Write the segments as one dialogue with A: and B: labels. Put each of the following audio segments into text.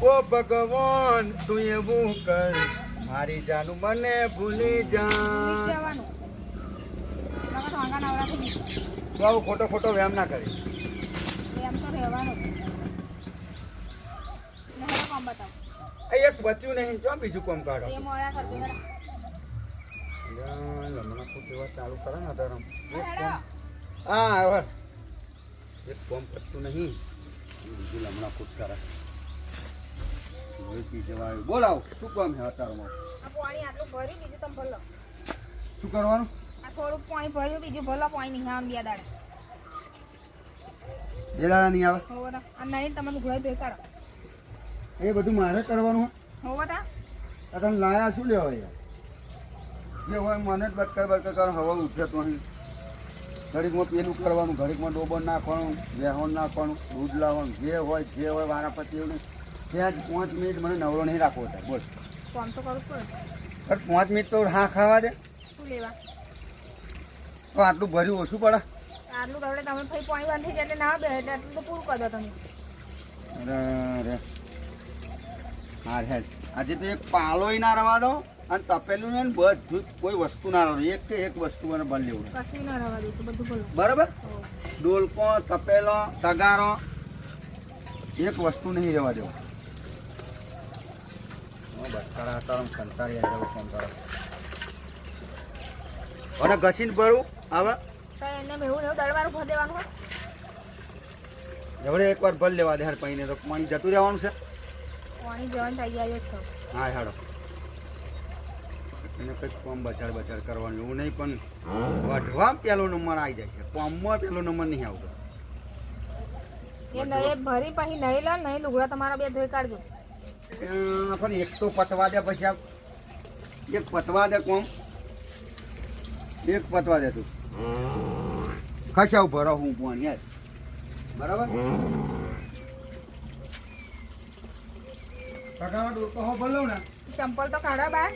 A: ઓ ભગવાન તું એવું કર મારી જાનું મને ભૂલી જા. તું આવું ખોટો ખોટો વ્યાયામ ના કરી. એક બચ્યું નહીં જો બીજું કામ કાઢો. લમણા કૂટ એવા ચાલુ કરે ને ધરમ. હા હવે એક કામ કરતું નહીં બીજું લમણા કૂટ કરે. બોલાવો શું કામ છે અત્યારમાં? શું કરવાનું?
B: થોડુંક પાણી ભર્યું બીજું ભલો પાણી નહીં આવે બે દાડે.
A: બે દાડા નહીં આવે?
B: નહીં તમને ઘોડા ભેગ કાઢો.
A: એ બધું મારે કરવાનું?
B: હોવો તા
A: તમે લાયા શું લેવા યાર? જે હોય મને જ બટકર કરો. હવા ઉઠે તો અહીં ઘડીકમાં પેલું કરવાનું, ઘડીકમાં ડોબર નાખવાનું, વેહોણ નાખવાનું, દૂધ લાવવાનું, જે હોય વારાપતિ એવું નહીં. ત્યાં જ 5 મિનિટ મને નવરો નહીં રાખવો થાય. બોલ
B: કામ તો કરવું પડે.
A: 5 મિનિટ તો હા ખાવા દે.
B: શું લેવા?
A: તો આટલું ભર્યું ઓછું પડે?
B: આટલું દવડે તમે ભાઈ પાણી બાંધી જાય એટલે ના બે એટલે આટલું તો પૂરું કરી દો તમે.
A: અરે હા હેડ આજે તો એક પાલોય ના રવા દો અને તપેલું ને બધું કોઈ વસ્તુ ના રહે. એક કે એક વસ્તુ મને બંધ લેવું
B: કશું ના રહેવા દઉં બધું બોલો
A: બરાબર. ડોલકો તપેલો તગારો એક વસ્તુ નહીં રહેવા દેવો. અને ઘસીને ભરું હવે
B: તો એને એવું દળવાળું ભર દેવાનું હોય.
A: એવડે એકવાર ભર લેવા દે હાર પૈને તો પાણી જતું રહેવાનું છે.
B: પાણી જવાનું થઈ જાય છે.
A: હા હાડો એને કંઈક કોમ બચાર કરવાનું એવું નહીં પણ વઢવા પહેલો નંબર આવી જાય છે. કોમમાં પહેલો નંબર નહીં આવતો.
B: એ નહીં ભરી પછી નહીં લે નહીં લુગડા તમારા બે ધોઈ કાઢજો.
A: પણ એક તો પતવા દે પછી એક પતવા દે કોમ એક પતવા દે તું ખસાવ ભરો હું પણ યાર બરાબર. કાકા ડોકો હો બોલો ને
B: ચંપલ તો કાઢો બહાર.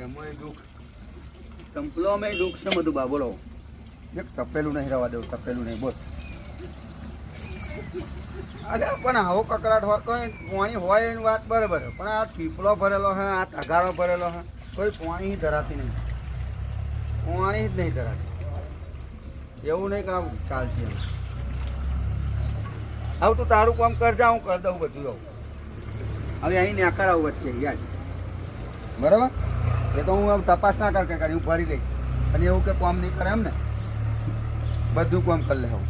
A: એમાં દુઃખ ચંપલોમાં દુઃખ છે બધું બા. બોલો એક તપેલું નહીં રહેવા દેવું. તપેલું નહીં બોલ. અરે પણ આવો કકડાટ હોય કોઈ પાણી હોય એની વાત બરાબર પણ આ પીપળો ભરેલો હે આ તગારો ભરેલો હે કોઈ પાણી ધરાતી નહીં. પાણી જ નહીં ધરાતી. એવું નહીં કે આવું ચાલશે એમ. આવું તું તારું કામ કરજા હું કરી દઉં બધું. આવું હવે અહીં નેકર આવું વચ્ચે યાર બરાબર. એ તો હું તપાસ ના કર કે હું ભરી લઈશ અને એવું કે કામ નહીં કરે એમ ને બધું કામ કરી લે હું.